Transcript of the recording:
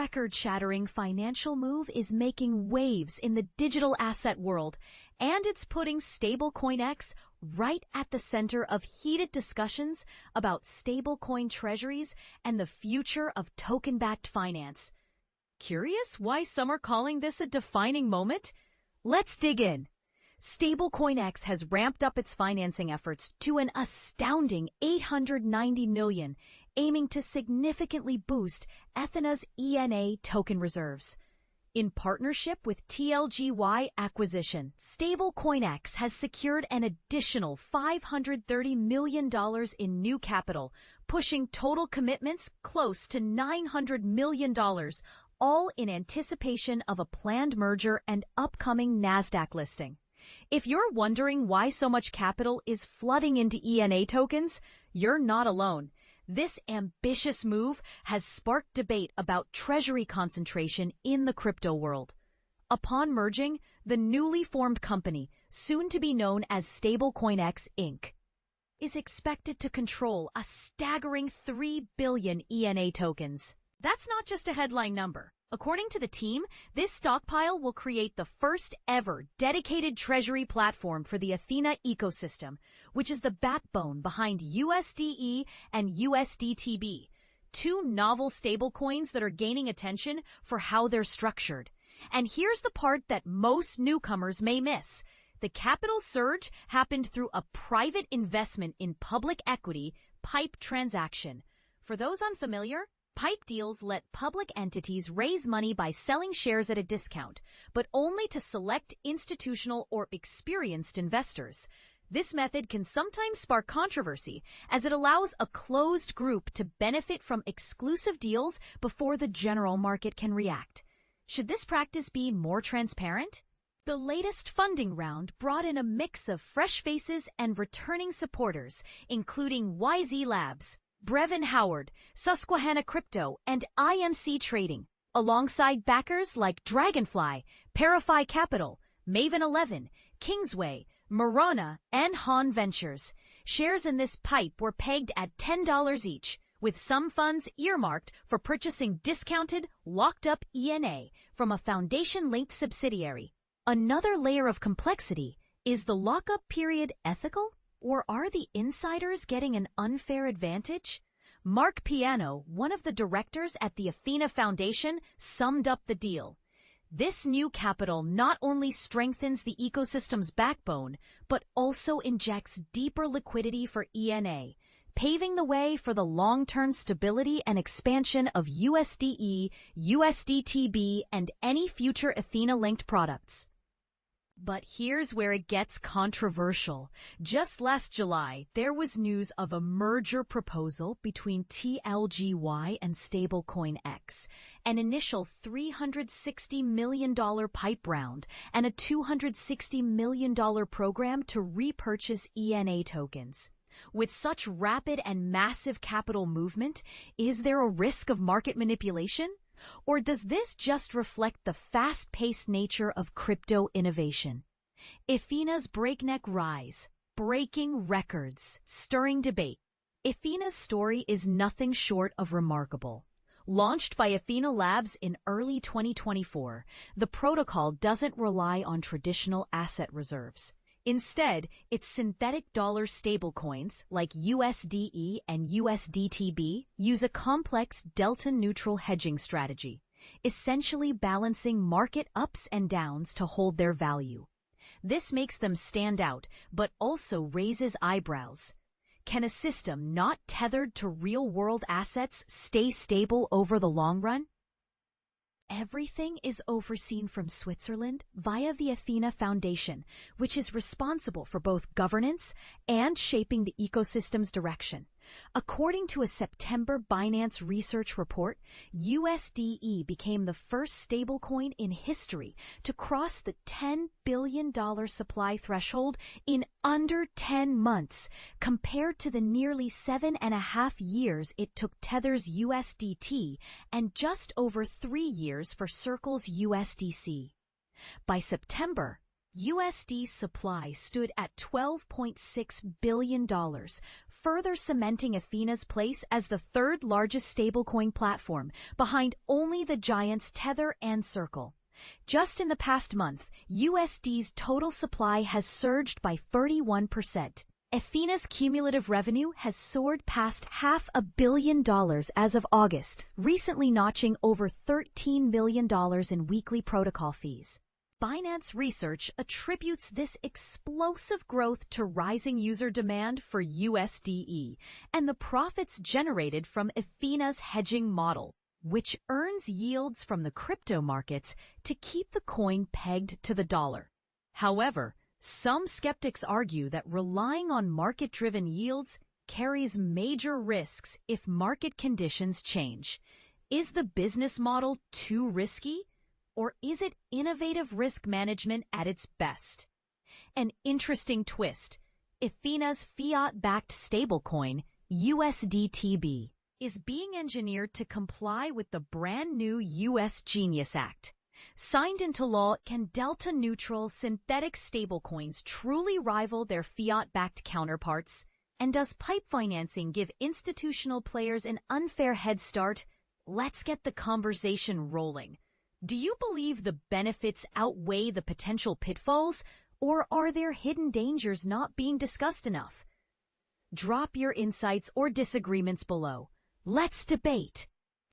record-shattering financial move is making waves in the digital asset world, and it's putting StablecoinX right at the center of heated discussions about stablecoin treasuries and the future of token-backed finance. Curious why some are calling this a defining moment? Let's dig in. StablecoinX has ramped up its financing efforts to an astounding $890 million, aiming to significantly boost Ethena's ENA token reserves. In partnership with TLGY Acquisition, StablecoinX has secured an additional $530 million in new capital, pushing total commitments close to $900 million, all in anticipation of a planned merger and upcoming Nasdaq listing. If you're wondering why so much capital is flooding into ENA tokens, you're not alone. This ambitious move has sparked debate about Treasury concentration in the crypto world. Upon merging, the newly formed company, soon to be known as StablecoinX Inc, is expected to control a staggering 3 billion ENA tokens. That's not just a headline number. According to the team, this stockpile will create the first ever dedicated treasury platform for the Ethena ecosystem, which is the backbone behind USDe and USDtb, two novel stablecoins that are gaining attention for how they're structured. And here's the part that most newcomers may miss. The capital surge happened through a private investment in public equity PIPE transaction. For those unfamiliar, PIPE deals let public entities raise money by selling shares at a discount, but only to select institutional or experienced investors. This method can sometimes spark controversy, as it allows a closed group to benefit from exclusive deals before the general market can react. Should this practice be more transparent? The latest funding round brought in a mix of fresh faces and returning supporters, including YZ Labs, Brevan Howard, Susquehanna Crypto, and IMC Trading, alongside backers like Dragonfly, Parify Capital, Maven 11, Kingsway, Marana, and Han Ventures. Shares in this PIPE were pegged at $10 each, with some funds earmarked for purchasing discounted, locked-up ENA from a foundation-linked subsidiary. Another layer of complexity: is the lockup period ethical? Or are the insiders getting an unfair advantage? Mark Piano, one of the directors at the Ethena Foundation, summed up the deal. This new capital not only strengthens the ecosystem's backbone, but also injects deeper liquidity for ENA, paving the way for the long-term stability and expansion of USDe, USDtb, and any future Ethena-linked products. But here's where it gets controversial. Just last July, there was news of a merger proposal between TLGY and StablecoinX, an initial $360 million PIPE round, and a $260 million program to repurchase ENA tokens. With such rapid and massive capital movement, is there a risk of market manipulation? Or does this just reflect the fast-paced nature of crypto innovation? Ethena's breakneck rise, breaking records, stirring debate. Ethena's story is nothing short of remarkable. Launched by Ethena Labs in early 2024, the protocol doesn't rely on traditional asset reserves. Instead, its synthetic dollar stablecoins like USDe and USDtb use a complex delta-neutral hedging strategy, essentially balancing market ups and downs to hold their value. This makes them stand out, but also raises eyebrows. Can a system not tethered to real-world assets stay stable over the long run? Everything is overseen from Switzerland via the Ethena Foundation, which is responsible for both governance and shaping the ecosystem's direction. According to a September Binance research report, USDe became the first stablecoin in history to cross the $10 billion supply threshold in under 10 months, compared to the nearly 7.5 years it took Tether's USDT and just over 3 years for Circle's USDC. By September, USD supply stood at $12.6 billion, further cementing Ethena's place as the third largest stablecoin platform, behind only the giants Tether and Circle. Just in the past month, USD's total supply has surged by 31%. Ethena's cumulative revenue has soared past $500 million as of August, recently notching over $13 million in weekly protocol fees. Binance Research attributes this explosive growth to rising user demand for USDe and the profits generated from Ethena's hedging model, which earns yields from the crypto markets to keep the coin pegged to the dollar. However, some skeptics argue that relying on market-driven yields carries major risks if market conditions change. Is the business model too risky? Or is it innovative risk management at its best? An interesting twist: Ethena's fiat-backed stablecoin, USDtb, is being engineered to comply with the brand new US Genius Act. Signed into law, can delta-neutral synthetic stablecoins truly rival their fiat-backed counterparts? And does pipe financing give institutional players an unfair head start? Let's get the conversation rolling. Do you believe the benefits outweigh the potential pitfalls, or are there hidden dangers not being discussed enough? Drop your insights or disagreements below. Let's debate.